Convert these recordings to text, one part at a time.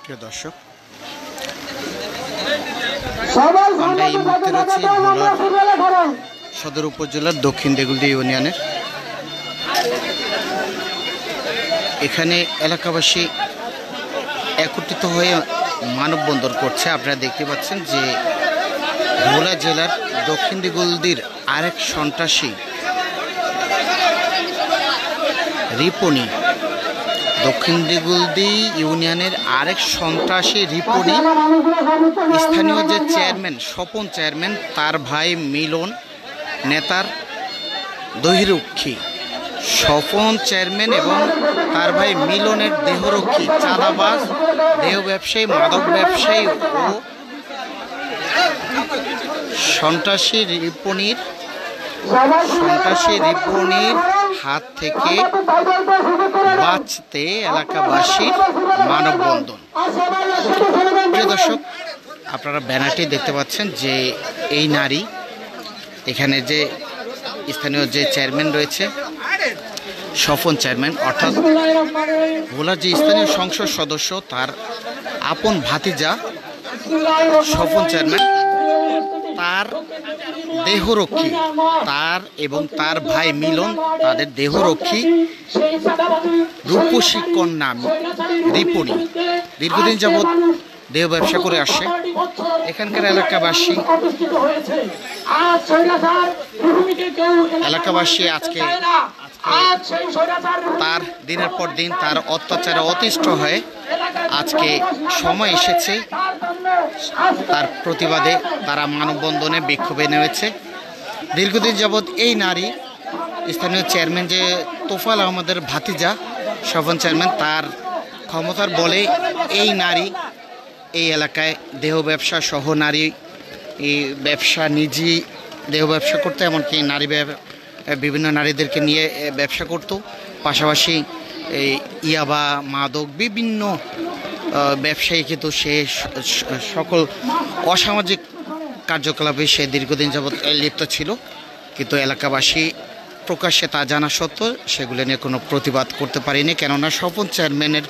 প্রিয় দর্শক, আমরা এই মুহূর্তে রয়েছি ভোলার সদর উপজেলার দক্ষিণ দেগুলদি ইউনিয়নের। এখানে এলাকাবাসী একত্রিত হয়ে মানববন্ধন করছে। আপনারা দেখতে পাচ্ছেন যে ভোলা জেলার দক্ষিণ দেগুলদির আরেক সন্ত্রাসী রিপনি, দক্ষিণ দেগুলদি ইউনিয়নের আরেক সন্ত্রাসী রিপনি স্থানীয় যে চেয়ারম্যান, স্বপন চেয়ারম্যান, তার ভাই মিলন নেতার দেহরক্ষী। স্বপন চেয়ারম্যান এবং তার ভাই মিলনের দেহরক্ষী চাঁদাবাজ, দেহ ব্যবসায়ী, মাদক ব্যবসায়ী ও সন্ত্রাসী রিপনির হাত থেকে বাঁচতে এলাকাবাসীর মানববন্ধন। প্রিয় দর্শক, আপনারা ব্যানারটি দেখতে পাচ্ছেন যে এই নারী, এখানে যে স্থানীয় যে চেয়ারম্যান রয়েছে স্বপন চেয়ারম্যান, অর্থাৎ ভোলার যে স্থানীয় সংসদ সদস্য তার আপন ভাতিজা স্বপন চেয়ারম্যান, তার দেহরক্ষী, তার এবং তার ভাই মিলন, তাদের দেহরক্ষী রূপসী কন্যা রিপনি দীর্ঘদিন যাবৎ দেহ ব্যবসা করে আসছে। এখানকার এলাকাবাসী আজকে তার দিনের পর দিন তার অত্যাচারে অতিষ্ঠ হয়ে আজকে সময় এসেছে তার প্রতিবাদে তারা মানববন্ধনে বিক্ষোভে নেমেছে। দীর্ঘদিন যাবৎ এই নারী, স্থানীয় চেয়ারম্যান যে তোফাল আহমদের ভাতিজা স্বপন চেয়ারম্যান, তার ক্ষমতার বলে এই নারী এই এলাকায় দেহ ব্যবসা সহ নারী এই ব্যবসা, নিজেই দেহ ব্যবসা করতো, এমনকি নারী বিভিন্ন নারীদেরকে নিয়ে ব্যবসা করত। পাশাপাশি এই ইয়াবা, মাদক, বিভিন্ন ব্যবসায়ী কিন্তু সে সকল অসামাজিক কার্যকলাপে সে দীর্ঘদিন যাবৎ লিপ্ত ছিল। কিন্তু এলাকাবাসী প্রকাশ্যে তা জানা সত্ত্বেও সেগুলো নিয়ে কোনো প্রতিবাদ করতে পারেনি, কেননা স্বপন চেয়ারম্যানের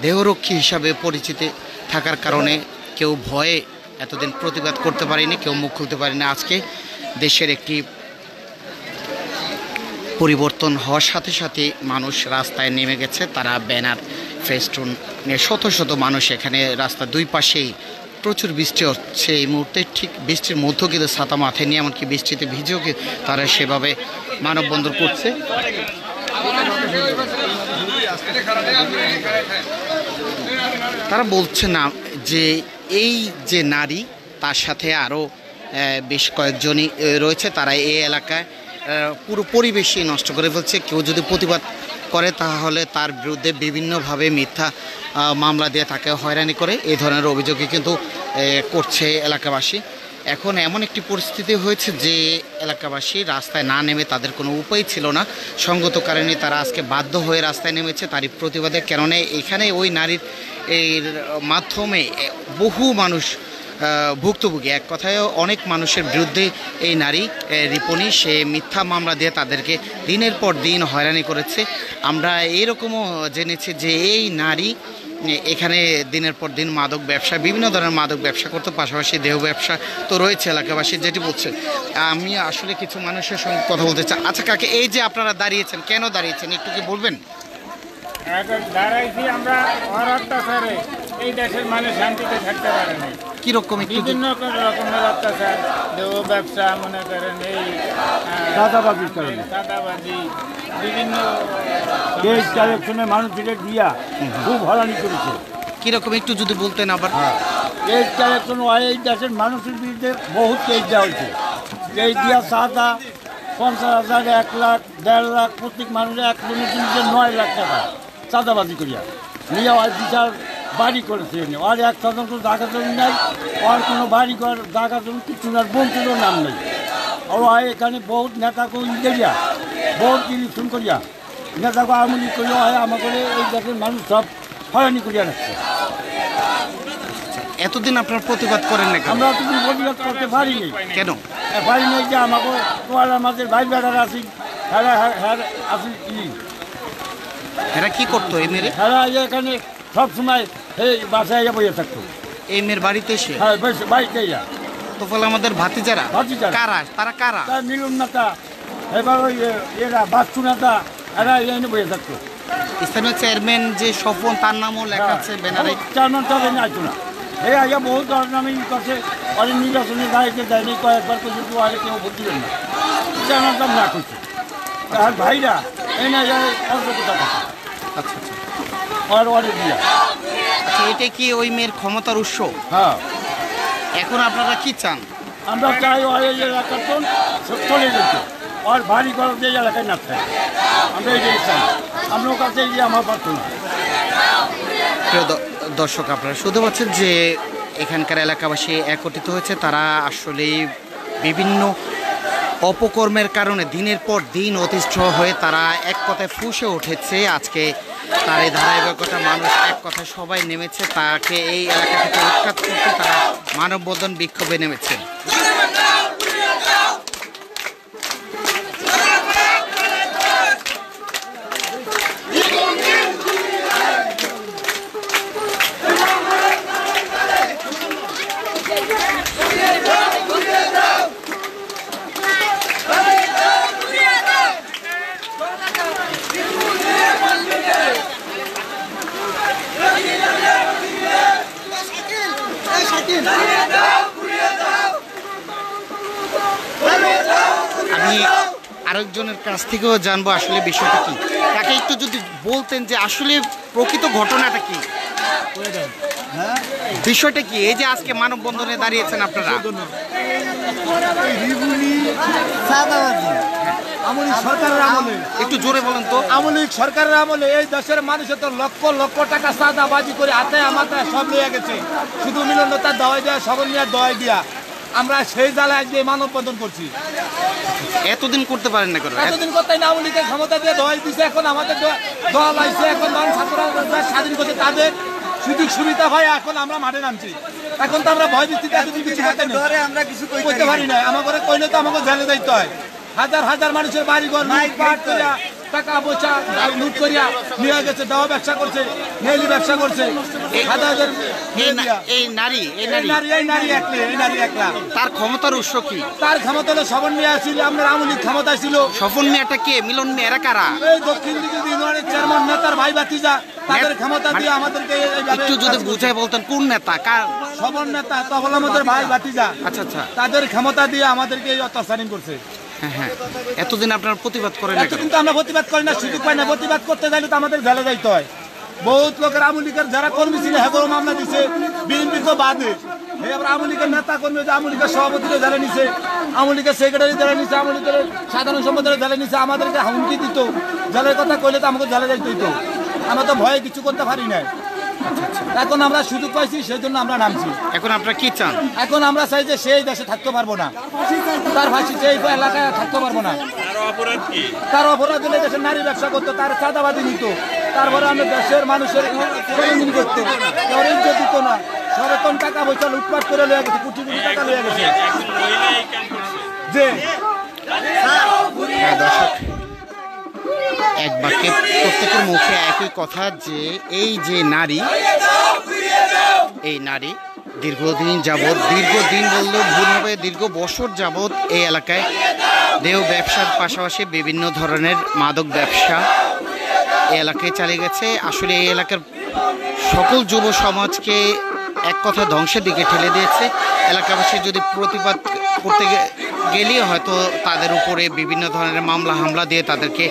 দেহরক্ষী হিসাবে পরিচিতি থাকার কারণে কেউ ভয়ে এতদিন প্রতিবাদ করতে পারেনি, কেউ মুখ খুলতে পারেনি। আজকে দেশের একটি পরিবর্তন হওয়ার সাথে সাথে মানুষ রাস্তায় নেমে গেছে। তারা ব্যানার, ফেস্টুন নিয়ে শত শত মানুষ এখানে রাস্তার দুই পাশেই। প্রচুর বৃষ্টি হচ্ছে এই মুহূর্তে, ঠিক বৃষ্টির মধ্যেও কিন্তু ছাতা মাথায় নিয়ে, এমনকি বৃষ্টিতে ভিজেও তারা সেভাবে মানববন্ধন করছে। তারা বলছে না যে এই যে নারী, তার সাথে আরও বেশ কয়েকজনই রয়েছে, তারা এই এলাকায় পুরো পরিবেশই নষ্ট করে ফেলছে। কেউ যদি প্রতিবাদ করে তাহলে তার বিরুদ্ধে বিভিন্নভাবে মিথ্যা মামলা দিয়ে তাকে হয়রানি করে, এই ধরনের অভিযোগই কিন্তু করছে এলাকাবাসী। এখন এমন একটি পরিস্থিতি হয়েছে যে এলাকাবাসী রাস্তায় না নেমে তাদের কোনো উপায় ছিল না, সঙ্গত কারণে তারা আজকে বাধ্য হয়ে রাস্তায় নেমেছে তারই প্রতিবাদে। কেননা এখানে ওই নারীর এর মাধ্যমে বহু মানুষ ভুক্তভোগী, এক কথায় অনেক মানুষের বিরুদ্ধে এই নারী রিপনি সে মিথ্যা মামলা দিয়ে তাদেরকে দিনের পর দিন হয়রানি করেছে। আমরা এরকমও জেনেছি যে এই নারী এখানে দিনের পর দিন মাদক ব্যবসা, বিভিন্ন ধরনের মাদক ব্যবসা করতে, পাশাপাশি দেহ ব্যবসা তো রয়েছে এলাকাবাসী যেটি বলছে। আমি আসলে কিছু মানুষের সঙ্গে কথা বলতে চাই। আচ্ছা কাকে, এই যে আপনারা দাঁড়িয়েছেন, কেন দাঁড়িয়েছেন একটু কি বলবেন? দাঁড়াইছি আমরা অত্যাচারে এই দেশের মানুষ শান্তিতে থাকতে পারে না। কিরকম? বিভিন্ন রকমের অত্যাচার, দেহ ব্যবসা, মনে করেন এই চাঁদাবাজির কারণে, চাঁদাবাজি, বিভিন্ন কেস কালেকশনে মানুষের দিয়া খুব হয়রানি করেছে। কিরকম একটু যদি বলতেন আবার। কেস কালেকশন হয়, এই দেশের মানুষের বিরুদ্ধে বহুত কেস দেওয়া হয়েছে। কেস দিয়া চাঁদা 50,000, 1 লাখ, 1.5 লাখ, প্রত্যেক মানুষের 1 জনের জিনিসে 9 লাখ টাকা চাঁদাবাজি করিয়া নিয়ে আর বিচার বাড়ি করেছে। আর 1 শতাংশ জায়গা জমি নাই, আর কোনো বাড়ি ঘর জায়গা জমি কিছু না, বঞ্চিতও নাম নেই। আর এখানে বহুত নেতাকে ইন্ডিয়া বহুত ইলেকশন করিয়া নেতাকে আওয়ামী লীগ করিয়া হয় আমাকে এই দেশের মানুষ সব হয়রানি করিয়া রাখছে। এতদিন আপনার প্রতিবাদ করেন না? আমরা তুমি প্রতিবাদ করতে পারিনি। কেন পারিনি? যে আমাকে তোমার আমাদের ভাই বেড়ার আছি, হ্যাঁ আসি এরা কি করতো এই মেয়ের? এরা এখানে সবসময় এই বাসায় বসে থাকতো। এই মেয়ের বাড়িতে এসে? হ্যাঁ, বাড়িতে তোফাল আমাদের ভাতিজারা? কারা তারা? কারা? মিলন নেতা, এবার ওই এরা বাচ্চু নেতা, এরা এনে বসে থাকতো। স্থানীয় চেয়ারম্যান যে স্বপন, তার নামও লেখা আছে ব্যানারে। চেয়ারম্যান তবে আসতো না। এই আগে বহু ধরনামি করছে, অনেক নির্বাচনের গাড়িতে দেয়নি, কয়েকবার করছে, আগে কেউ ভোট দিবেন না, চেয়ারম্যান তার না করছে। আর ভাইরা এনে অল্পতা করছে। আচ্ছা আচ্ছা, আর অনেক দিয়া। আচ্ছা, এটা কি ওই মেয়ের ক্ষমতার উৎস? হ্যাঁ। এখন আপনারা কি চান? আমরা চাই ওই এলাকার চলে যেতে, আর বাড়ি ঘর যে এলাকায় না থাকে, আমরা এই চাই। আপনার কাছে এই যে আমার প্রার্থনা। প্রিয় দর্শক, আপনারা শুনতে পাচ্ছেন যে এখানকার এলাকাবাসী একত্রিত হয়েছে। তারা আসলে বিভিন্ন অপকর্মের কারণে দিনের পর দিন অতিষ্ঠ হয়ে তারা এক কথায় ফুঁসে উঠেছে। আজকে তার এই ধারাবাহিকতা, মানুষ এক কথায় সবাই নেমেছে তাকে এই এলাকা থেকে উৎখাত করতে। তারা মানববন্ধন বিক্ষোভে নেমেছে। আমি আরেকজনের কাছ থেকেও জানবো আসলে বিষয়টা কি। তাকে একটু যদি বলতেন যে আসলে প্রকৃত ঘটনাটা কি, বিষয়টা কি, এই যে আজকে মানববন্ধনে দাঁড়িয়েছেন আপনারা? সরকারের আমলে, একটু জোরে বলেন তো। আমলিক সরকারের আমলে এই দেশের মানুষের তো লক্ষ লক্ষ টাকা চাঁদাবাজি করে হাতে আমাতে সব লিয়ে গেছে। শুধু মিলনতার দোয়াই দেওয়া, সবল নিয়ে দোয়াই দিয়া আমরা সেই জ্বালায় আজকে মানববন্ধন করছি। এতদিন করতে পারেন না কেন? এতদিন করতে না, আমলিকের ক্ষমতা দিয়ে দোয়াই দিছে, এখন আমাদের দল আইছে, এখন ছাত্ররা স্বাধীন করছে, তাদের সুযোগ সুবিধা হয়, এখন আমরা মাঠে নামছি। এখন তো আমরা ভয় দিচ্ছি, করতে পারি না। আমাকে কইলে তো আমাকে জেলে যাইতে হয়। হাজার হাজার মানুষের বাড়ি ঘর লুটপাট করিয়া, টাকা পয়সা লুট করিয়া নিয়ে গেছে, দেওয়া ব্যবসা করছে, মেয়েলি ব্যবসা করছে। এই নারী একলা, তার ক্ষমতার উৎস কি? তার ক্ষমতা হলো স্বপন মিয়া ছিল, আপনার আমলিক ক্ষমতা ছিল। স্বপন মিয়াটা কে? মিলন মিয়া, এরা কারা? এই দক্ষিণ দিকে ইউনিয়নের চেয়ারম্যান নেতার ভাই ভাতিজা, তাদের ক্ষমতা দিয়ে আমাদেরকে একটু যদি বুঝাই বলতেন কোন নেতা, কার? স্বপন নেতা, তখন আমাদের ভাই ভাতিজা। আচ্ছা আচ্ছা, তাদের ক্ষমতা দিয়ে আমাদেরকে এই অত্যাচারিং করছে। হ্যাঁ হ্যাঁ। এতদিন আপনারা প্রতিবাদ করেন? এতদিন তো আমরা প্রতিবাদ করি না, সুযোগ পাই না। প্রতিবাদ করতে চাইলে তো আমাদের জেলে যাইতে হয়। বহুত লোকের আমলিকের যারা কর্মী ছিল হেগরও মামলা দিছে, বিএনপি তো বাদে। এবার আমলিকের নেতা কর্মী, আমলিকের সভাপতিরা জেলে নিছে, আমলিকের সেক্রেটারি জেলে নিছে, আমলিকের সাধারণ সম্পাদক জেলে নিছে। আমাদেরকে হুমকি দিত, জেলের কথা কইলে তো আমাকে জেলে যাইতে হইতো। আমরা তো ভয়ে কিছু করতে পারি না। এখন আমরা সুযোগ পাইছি, সেই জন্য আমরা নামছি। এখন আপনারা কি চান? এখন আমরা চাই যে সেই দেশে থাকতে পারবো না, তার ফাঁসি সেই এলাকায় থাকতে পারবো না। তার অপরাধ হলে দেশের নারী ব্যবসা করতো, তার চাঁদাবাজি নিত, তারপরে আমরা দেশের মানুষের প্রয়োজন করতো, ইজ্জত দিত না। সরতন টাকা পয়সা লুটপাট করে লয়ে গেছে, কোটি কোটি টাকা লয়ে গেছে। যে দর্শক, এক বাক্যে প্রত্যেকের মুখে একই কথা যে এই যে নারী, এই নারী দীর্ঘদিন যাবৎ, দীর্ঘদিন বললেও ভুল হবে, দীর্ঘ বছর যাবৎ এই এলাকায় দেহ ব্যবসার পাশাপাশি বিভিন্ন ধরনের মাদক ব্যবসা এই এলাকায় চালিয়ে গেছে। আসলে এই এলাকার সকল যুব সমাজকে এক কথা ধ্বংসের দিকে ঠেলে দিয়েছে। এলাকাবাসী যদি প্রতিবাদ করতে গেলেও হয়তো তাদের উপরে বিভিন্ন ধরনের মামলা হামলা দিয়ে তাদেরকে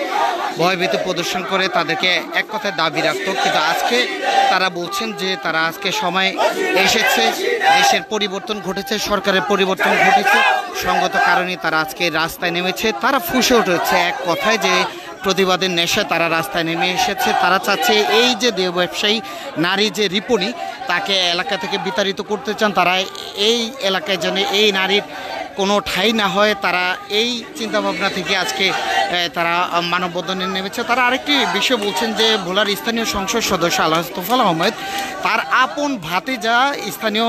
ভয়ভীতি প্রদর্শন করে তাদেরকে এক কথায় দাবি রাখত। কিন্তু আজকে তারা বলছেন যে তারা আজকে সময় এসেছে, দেশের পরিবর্তন ঘটেছে, সরকারের পরিবর্তন ঘটেছে, সঙ্গত কারণে তারা আজকে রাস্তায় নেমেছে। তারা ফুঁসে উঠেছে এক কথায় যে প্রতিবাদের নেশায় তারা রাস্তায় নেমে এসেছে। তারা চাচ্ছে এই যে দেহ ব্যবসায়ী নারী যে রিপনি, তাকে এলাকা থেকে বিতাড়িত করতে চান। তারা এই এলাকায় যেন এই নারীর কোনো ঠাঁই না হয়, তারা এই চিন্তাভাবনা থেকে আজকে তারা মানববন্ধনে নেমেছে। তারা আরেকটি বিষয় বলছেন যে ভোলার স্থানীয় সংসদ সদস্য আলহাজ তোফাল আহমেদ, তার আপন ভাতিজা স্থানীয়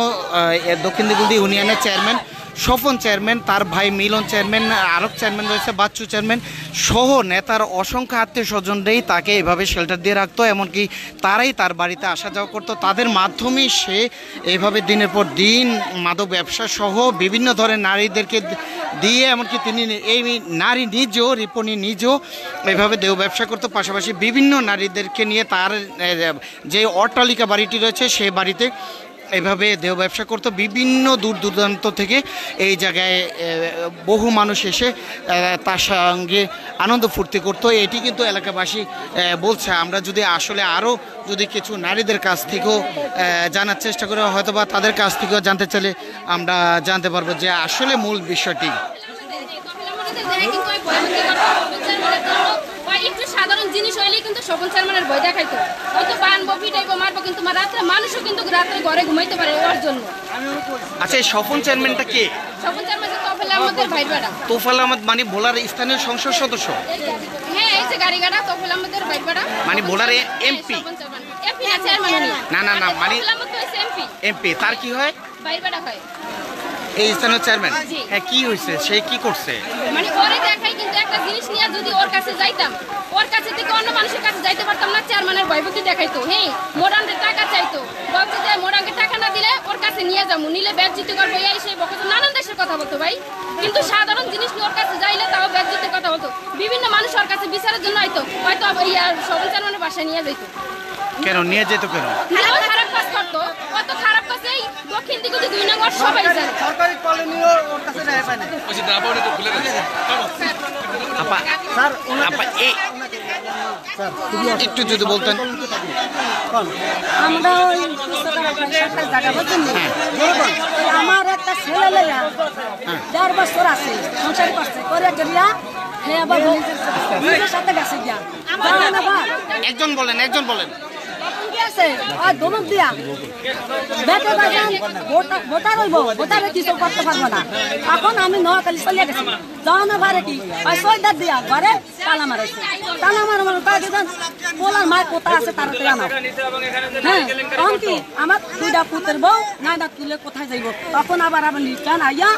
দক্ষিণ দিগুলদি ইউনিয়নের চেয়ারম্যান স্বপন চেয়ারম্যান, তার ভাই মিলন চেয়ারম্যান, আরব চেয়ারম্যান রয়েছে, বাচ্চু চেয়ারম্যান সহ নেতার অসংখ্য আত্মীয় স্বজনরাই তাকে এভাবে শেল্টার দিয়ে রাখতো, এমনকি তারাই তার বাড়িতে আসা যাওয়া করতো। তাদের মাধ্যমেই সে এইভাবে দিনের পর দিন মাদক ব্যবসা সহ বিভিন্ন ধরনের নারীদেরকে দিয়ে, এমনকি তিনি এই নারী নিজেও, রিপনি নিজেও এইভাবে দেহ ব্যবসা করতো। পাশাপাশি বিভিন্ন নারীদেরকে নিয়ে তার যে অট্টালিকা বাড়িটি রয়েছে সেই বাড়িতে এইভাবে দেহ ব্যবসা করতো। বিভিন্ন দূর দূরান্ত থেকে এই জায়গায় বহু মানুষ এসে তার সঙ্গে আনন্দ ফুর্তি করতো। এটি কিন্তু এলাকাবাসী বলছে। আমরা যদি আসলে আরও যদি কিছু নারীদের কাছ থেকেও জানার চেষ্টা করে, হয়তো বা তাদের কাছ থেকেও জানতে চাইলে আমরা জানতে পারবো যে আসলে মূল বিষয়টি। একটু সাধারণ জিনিস হইলেই কিন্তু স্বপন চেয়ারম্যানের ভয় দেখাইতো, হয়তো বানবো পিটাইবো মারবো, কিন্তু রাত্রে মানুষও কিন্তু রাত্রে ঘরে ঘুমাইতে পারে ওর জন্য। আচ্ছা, এই স্বপন চেয়ারম্যানটা কে? স্বপন চেয়ারম্যান তোফায়েল আহমেদের ভাই বেটা। তোফায়েল আহমেদ মানে ভোলার স্থানীয় সংসদ সদস্য? হ্যাঁ, এই যে গাড়ি গাড়া তোফায়েল আহমেদের ভাই বেটা, মানে ভোলার এমপি? এমপি না, চেয়ারম্যান না না না, মানে তোফায়েল আহমেদ তো এমপি। এমপি তার কি হয়? ভাই বেটা হয় এই স্থানীয় চেয়ারম্যান। হ্যাঁ, কি হয়েছে, সে কি করছে? মানে ওরে দেখাই কিন্তু একটা জিনিস নিয়ে যদি ওর কাছে যাইতাম, ওর কাছে থেকে অন্য মানুষের কাছে যাইতে পারতাম না। চেয়ারম্যানের ভয়ভক্তি দেখাইতো, হ্যাঁ মোড়ানদের টাকা চাইতো, বলছে যে মোড়ানকে টাকা না দিলে ওর কাছে নিয়ে যাবো, নিলে ব্যাগজিতে করবো, এই সেই বকতো, নানান দেশের কথা বলতো ভাই। কিন্তু সাধারণ জিনিস নিয়ে ওর কাছে যাইলে তাও ব্যাগজিতে কথা বলতো। বিভিন্ন মানুষ ওর কাছে বিচারের জন্য হয়তো স্বপন চেয়ারম্যানের বাসায় নিয়ে যাইতো। কেন নিয়ে যেত? কেন? খারাপ কাজ করতো, কত খারাপ কাজ এই দক্ষিণ দিকে 2 নম্বর সবাই জানে। সরকারি কলোনিও ওর কাছে নেয় পায় না। আপা, স্যার আপা একটু যদি বলতেন। আমরা ওই সরকারি জায়গা বলছেন আমার একটা ছেলে লেয়া 4 বছর আছে, সংসার করছে, করে গেলিয়া হে আবার নিজের সাথে গেছে গিয়া একজন বলেন, একজন বলেন। আছে আর দমক দিয়া বেটে বাজান ভোটার হইব, ভোটারে কিছু করতে পারবো না। এখন আমি নোয়াখালী চলে গেছি, যাওয়ানো ভারে কি ওই সৈদার দিয়া ঘরে তালা মারাইছে, তালা মারা মানে তাই দিতেন বলার মায়ের কোথা আছে তাড়াতাড়ি আমার। হ্যাঁ, তখন কি আমার 2টা পুতের বউ নাইদা তুলে কোথায় যাইব, তখন আবার রিটার্ন আইয়া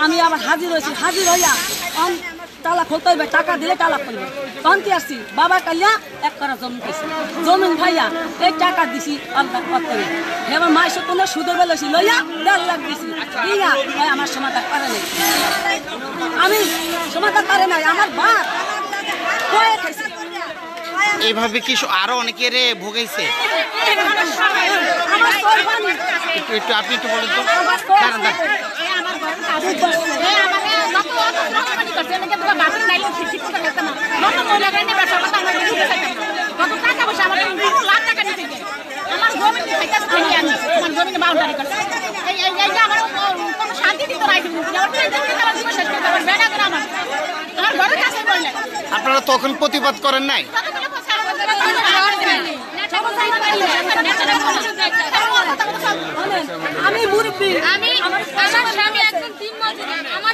আমি আবার হাজির হয়েছি, হাজির হইয়া তালা খুলতে হইবে, টাকা দিলে তালা খুলবে। তখন কি আসছি বাবা কালিয়া 1 করা জমি পাইছি, জমিন ভাইয়া এই টাকা দিছি আলাদা করতে। এবার মায়ের সত্যি সুদের বেলেছি লইয়া 1.5 লাখ দিছি, দিয়া ভাই আমার সমাধান করে নাই, আমি সমাধান করে নাই, আমার বাপ কয়ে খাইছে। এইভাবে কি আরো অনেকের ভোগাইছে? একটু আপনি একটু বলেন তো। দাঁড়ান দাঁড়ান। আপনারা তখন প্রতিবাদ করেন নাই? আমি মুরব্বী, আমার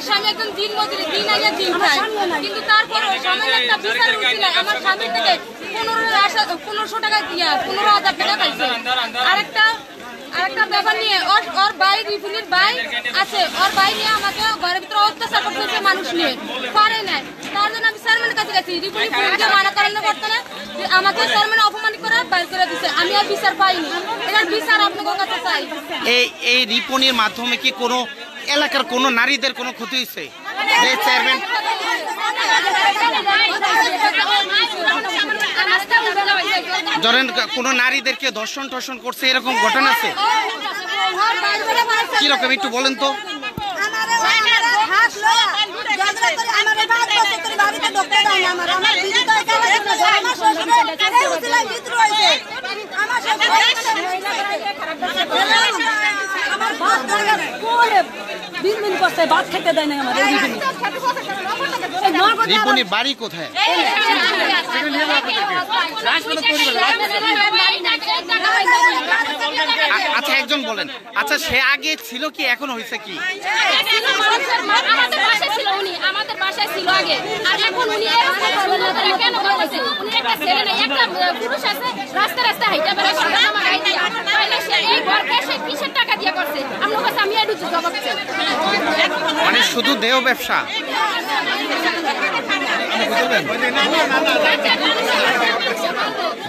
স্বামী একজন দিন মজুরি, দিন আইয়া দিন খায়, কিন্তু তারপর সামান্য একটা বিচার উঠছিল আমার স্বামীর থেকে 1500 টাকা দিয়া 15,000 টাকা পাইছে। আরেকটা ব্যাপার নিয়ে ওর ভাই রিফিনির ভাই আছে, ওর ভাই নিয়ে আমাকে ঘরের ভিতরে অত্যাচার করতেছে, মানুষ নিয়ে পারে নাই। তার জন্য আমি চেয়ারম্যানের কাছে গেছি, রিফিনি ফোনকে মানা করার বর্তমানে আমাকে চেয়ারম্যান অপমান করে বাইর করে দিচ্ছে, আমি আর বিচার পাইনি। এটার বিচার আপনাদের কাছে চাই। এই রিপনির মাধ্যমে কি কোনো এলাকার কোনো নারীদের কোনো ক্ষতি হয়েছে? যে চেয়ারম্যান ধরেন কোনো নারীদেরকে ধর্ষণ টর্ষণ করছে, এরকম ঘটনা আছে? কিরকম একটু বলেন তো। দিন করছে, ভাত খেতে দেয় না আমাদের। রিপনির বাড়ি কোথায়? আচ্ছা একজন বলেন। আচ্ছা, সে আগে ছিল কি, এখন হয়েছে কি? আমাদের বাসায় ছিল উনি, আমাদের বাসায় ছিল আগে, আর এখন উনি কেন করতেছে? উনি একটা ছেলে নাই, একটা পুরুষ আছে, রাস্তা রাস্তা হাইটা বেড়ায়, এই ঘরকে সে কিসের টাকা দিয়ে করছে আপনার কাছে আমি একটু জবাব চাই মানে শুধু দেহ ব্যবসা।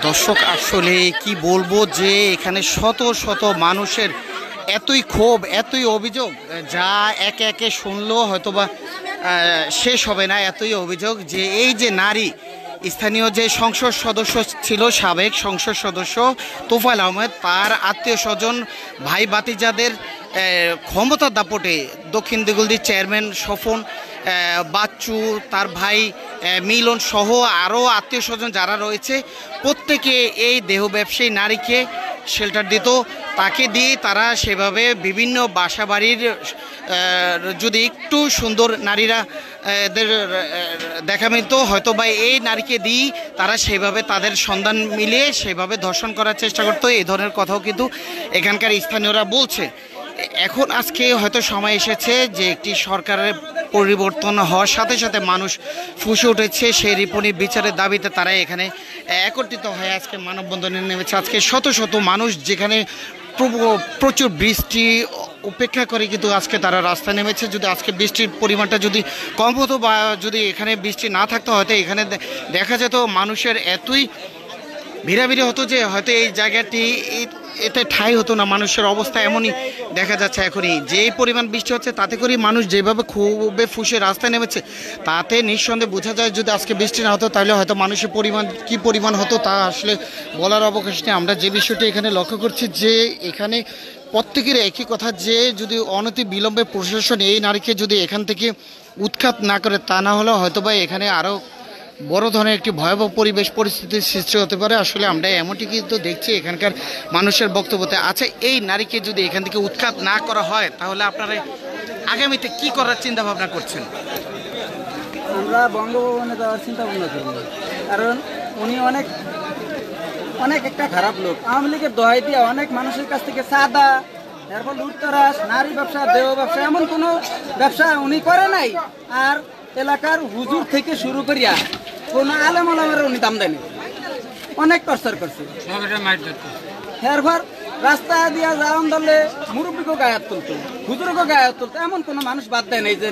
দর্শক আসলে কি বলবো যে এখানে শত শত মানুষের এতই ক্ষোভ এতই অভিযোগ যা একে একে শুনলেও হয়তোবা শেষ হবে না। এতই অভিযোগ যে এই যে নারী স্থানীয় যে সংসদ সদস্য ছিল সাবেক সংসদ সদস্য তোফায়েল আহমেদ তার আত্মীয় স্বজন ভাই ভাতিজাদের ক্ষমতার দাপটে দক্ষিণ দিগুলদির চেয়ারম্যান স্বপন বাচ্চু তার ভাই মিলন সহ আরও আত্মীয় স্বজন যারা রয়েছে প্রত্যেকে এই দেহ ব্যবসায়ী নারীকে শেল্টার দিত। তাকে দিয়ে তারা সেভাবে বিভিন্ন বাসা বাড়ির যদি একটু সুন্দর নারীরা দেখা মিলত হয়তো বা এই নারীকে দিয়েই তারা সেভাবে তাদের সন্ধান মিলিয়ে সেভাবে ধর্ষণ করার চেষ্টা করতো। এই ধরনের কথাও কিন্তু এখানকার স্থানীয়রা বলছে। এখন আজকে হয়তো সময় এসেছে যে একটি সরকারের পরিবর্তন হওয়ার সাথে সাথে মানুষ ফুঁসে উঠেছে সেই রিপনের বিচারের দাবিতে তারা এখানে একত্রিত হয়ে আজকে মানববন্ধনে নেমেছে। আজকে শত শত মানুষ যেখানে প্রচুর বৃষ্টি উপেক্ষা করে কিন্তু আজকে তারা রাস্তায় নেমেছে। যদি আজকে বৃষ্টির পরিমাণটা যদি কম হতো বা যদি এখানে বৃষ্টি না থাকতো হয়তো এখানে দেখা যেত মানুষের এতই ভিড়াভিড়ি হতো যে হয়তো এই জায়গাটি এতে ঠাঁই হতো না। মানুষের অবস্থা এমনই দেখা যাচ্ছে এখনই যে এই পরিমাণ বৃষ্টি হচ্ছে তাতে করেই মানুষ যেভাবে খুবই ফুসে রাস্তায় নেমেছে তাতে নিঃসন্দেহে বোঝা যায় যদি আজকে বৃষ্টি না হতো তাহলে হয়তো মানুষের পরিমাণ কী পরিমাণ হতো তা আসলে বলার অবকাশ নেই। আমরা যে বিষয়টি এখানে লক্ষ্য করছি যে এখানে প্রত্যেকের একই কথা যে যদি অনতি বিলম্বে প্রশাসন এই নারীকে যদি এখান থেকে উৎখাত না করে তা না হলে হয়তোবা এখানে আরও বড় ধরনের একটি ভয়াবহ পরিস্থিতির সৃষ্টি হতে পারে। আসলে আমরা এমনটি কিন্তু দেখছি এখানকার মানুষের বক্তব্যতে। আচ্ছা, এই নারীকে যদি এখান থেকে উৎখাত না করা হয় তাহলে আপনারা আগামীতে কি করার চিন্তা ভাবনা করছেন? আমরা বঙ্গভবনে যাওয়ার চিন্তা ভাবনা করব, কারণ উনি অনেক অনেক একটা খারাপ লোক। আওয়ামী লীগের দোহাই দিয়ে অনেক মানুষের কাছ থেকে চাঁদা, এরপর লুটতরাজ, নারী ব্যবসা, দেহ ব্যবসা, এমন কোনো ব্যবসা উনি করে নাই। আর এলাকার হুজুর থেকে শুরু করিয়া কোনো আলেম আলেমের উনি দাম দেয়নি, অনেক টর্চার করছে। এরপর রাস্তা দিয়া যাওয়ান দলে মুরব্বীকেও গায়ে তুলতো, হুজুরকেও গায়ে তুলতো, এমন কোনো মানুষ বাদ দেয় নাই যে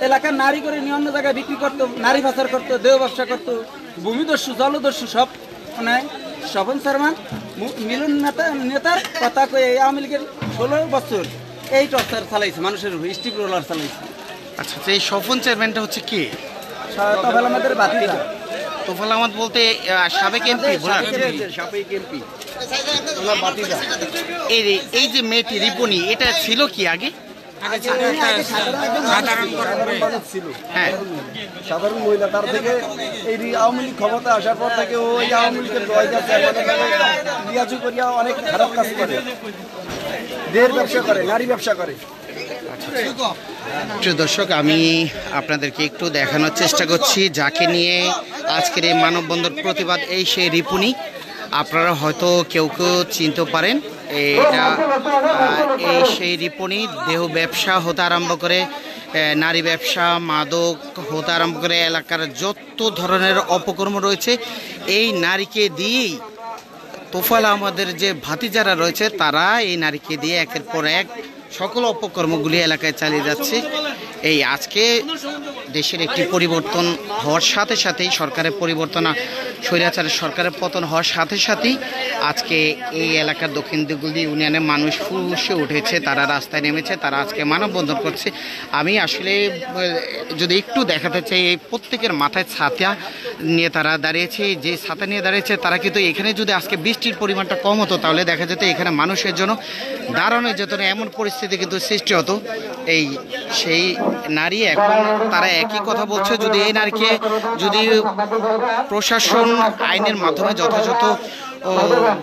এলাকার নারী করে নিয়ে অন্য জায়গায় বিক্রি করতো, নারী পাচার করতো, দেহ ব্যবসা করতো, ভূমিদস্যু জলদস্যু সব মানে স্বপন শর্মা মিলন নেতার কথা কয়ে আওয়ামী লীগের 16 বছর এই টর্চার চালাইছে, মানুষের স্টিপ রোলার চালাইছে। আচ্ছা, এই স্বপন চেয়ারম্যানটা হচ্ছে কি? তোফায়েল আহমেদের ভাতিজা। তোফায়েল আহমেদ বলতে সাবেক এমপি, সাবেক এমপি। এই যে মেয়েটি রিপনি এটা ছিল কি আগে? হ্যাঁ, সাধারণ মহিলা। তার থেকে এই আওয়ামী লীগ ক্ষমতা আসার পর থেকে ওই আওয়ামী লীগের লিয়াজু করিয়া অনেক খারাপ কাজ করে, দেহের ব্যবসা করে, নারী ব্যবসা করে। প্রিয় দর্শক, আমি আপনাদেরকে একটু দেখানোর চেষ্টা করছি যাকে নিয়ে আজকের এই মানববন্ধন প্রতিবাদ, এই সেই রিপুনি। আপনারা হয়তো কেউ কেউ চিনতে পারেন, এটা এই সেই রিপুনি। দেহ ব্যবসা হতে আরম্ভ করে নারী ব্যবসা, মাদক হতে আরম্ভ করে এলাকার যত ধরনের অপকর্ম রয়েছে এই নারীকে দিয়েই তোফায়েল আহমেদের যে ভাতিজারা রয়েছে তারা এই নারীকে দিয়ে একের পর এক সকল অপকর্মগুলি এলাকায় চালিয়ে যাচ্ছে। এই আজকে দেশের একটি পরিবর্তন হওয়ার সাথে সাথেই, সরকারের পরিবর্তন, স্বৈরাচারের সরকারের পতন হওয়ার সাথে সাথেই আজকে এই এলাকার দক্ষিণ দিগুলদি ইউনিয়নের মানুষ ফুসে উঠেছে, তারা রাস্তায় নেমেছে, তারা আজকে মানববন্ধন করছে। আমি আসলে যদি একটু দেখাতে চাই, এই প্রত্যেকের মাথায় ছাতা নিয়ে তারা দাঁড়িয়েছে। যে ছাতা নিয়ে দাঁড়িয়েছে তারা কিন্তু এখানে যদি আজকে বৃষ্টির পরিমাণটা কম হতো তাহলে দেখা যেত এখানে মানুষের জন্য দাঁড়ানোর যেত না, এমন পরিস্থিতি কিন্তু সৃষ্টি হতো। এই সেই নারী এখন তারা একই কথা বলছে, যদি এই নারীকে যদি প্রশাসন আইনের মাধ্যমে যথাযথ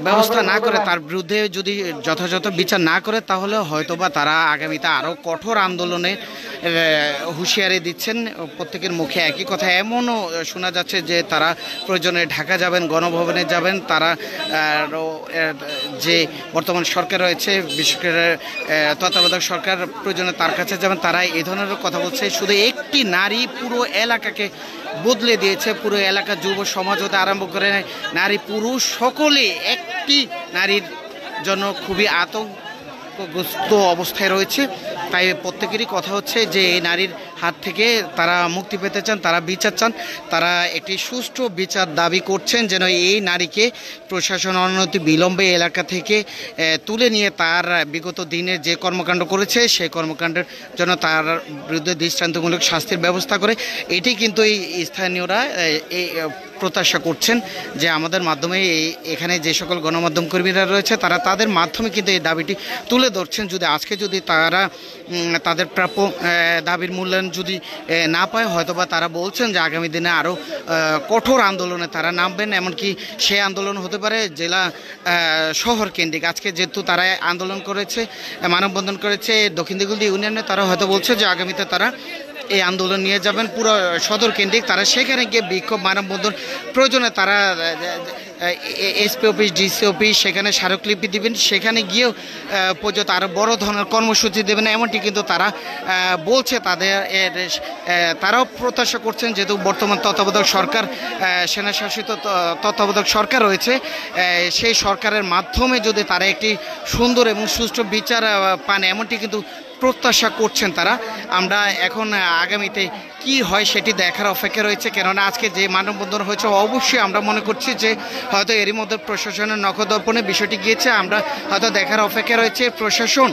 ব্যবস্থা না করে, তার বিরুদ্ধে যদি যথাযথ বিচার না করে, তাহলে হয়তোবা তারা আগামীতে আরও কঠোর আন্দোলনে হুঁশিয়ারি দিচ্ছেন। প্রত্যেকের মুখে একই কথা, এমনও শোনা যাচ্ছে যে তারা প্রয়োজনে ঢাকা যাবেন, গণভবনে যাবেন, তারা যে বর্তমান সরকার রয়েছে, বিশেষ করে তত্ত্বাবধায়ক সরকার, প্রয়োজনে তার কাছে যাবেন। তারা এই ধরনের কথা বলছে। শুধু একটি নারী পুরো এলাকাকে বদলে দিয়েছে, পুরো এলাকার যুব সমাজ হতে আরম্ভ করে নারী পুরুষ সকলে একটি নারীর জন্য খুবই আতঙ্কগ্রস্ত অবস্থায় রয়েছে। তাই প্রত্যেকেরই কথা হচ্ছে যে এই নারীর হাত থেকে তারা মুক্তি পেতে চান, তারা বিচার চান, তারা একটি সুষ্ঠু বিচার দাবি করছেন যেন এই নারীকে প্রশাসন অনতি বিলম্বে এলাকা থেকে তুলে নিয়ে তার বিগত দিনের যে কর্মকাণ্ড করেছে সেই কর্মকাণ্ডের জন্য তার বিরুদ্ধে দৃষ্টান্তমূলক শাস্তির ব্যবস্থা করে। এটি কিন্তু এই স্থানীয়রা এই প্রত্যাশা করছেন যে আমাদের মাধ্যমে এখানে যে সকল গণমাধ্যম কর্মীরা রয়েছে তারা তাদের মাধ্যমে কিন্তু এই দাবিটি তুলে ধরছেন। যদি তারা তাদের প্রাপ্য দাবির মূল্যায়ন যদি না পায়, হয়তোবা তারা বলছেন যে আগামী দিনে আরও কঠোর আন্দোলনে তারা নামবেন। এমনকি সেই আন্দোলন হতে পারে জেলা শহর কেন্দ্রিক। আজকে যেহেতু তারা আন্দোলন করেছে, মানববন্ধন করেছে দক্ষিণ দিগুলদি ইউনিয়নে, তারা হয়তো বলছে যে আগামীতে তারা এই আন্দোলন নিয়ে যাবেন পুরো সদর কেন্দ্রিক। তারা সেখানে গিয়ে বিক্ষোভ মানববন্ধন প্রয়োজনে তারা এসপি অফিস, ডিসি অফিস সেখানে স্মারকলিপি দিবেন, সেখানে গিয়েও পর্যন্ত আরও বড় ধরনের কর্মসূচি দেবেন, এমনটি কিন্তু তারা বলছে। তারাও প্রত্যাশা করছেন যেহেতু বর্তমান তত্ত্বাবধায়ক সরকার, সেনাশাসিত তত্ত্বাবধায়ক সরকার রয়েছে, সেই সরকারের মাধ্যমে যদি তারা একটি সুন্দর এবং সুষ্ঠু বিচার পান, এমনটি কিন্তু প্রত্যাশা করছেন তারা। আমরা এখন আগামীতে কি হয় সেটি দেখার অপেক্ষা রয়েছে, কেননা আজকে যে মানববন্ধন হয়েছে অবশ্যই আমরা মনে করছি যে হয়তো এরই মধ্যে প্রশাসনের নখদর্পণে বিষয়টি গিয়েছে। আমরা হয়তো দেখার অপেক্ষা রয়েছে প্রশাসন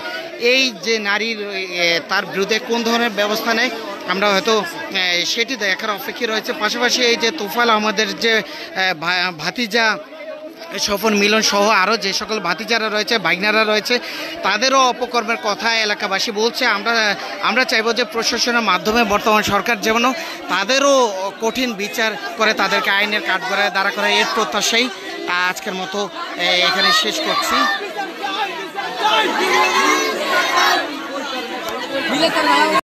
এই যে নারীর তার বিরুদ্ধে কোন ধরনের ব্যবস্থা নেয়, আমরা হয়তো সেটি দেখার অপেক্ষা রয়েছে। পাশাপাশি এই যে তোফাল আহমেদের যে ভাতিজা স্বপন মিলন সহ আরও যে সকল ভাতিজারা রয়েছে, ভাগনারা রয়েছে, তাদেরও অপকর্মের কথা এলাকাবাসী বলছে। আমরা চাইব যে প্রশাসনের মাধ্যমে বর্তমান সরকার যেমন তাদেরও কঠিন বিচার করে, তাদেরকে আইনের কাঠগড়ায় দাঁড়া করে, এর প্রত্যাশাই আজকের মতো এখানে শেষ করছি।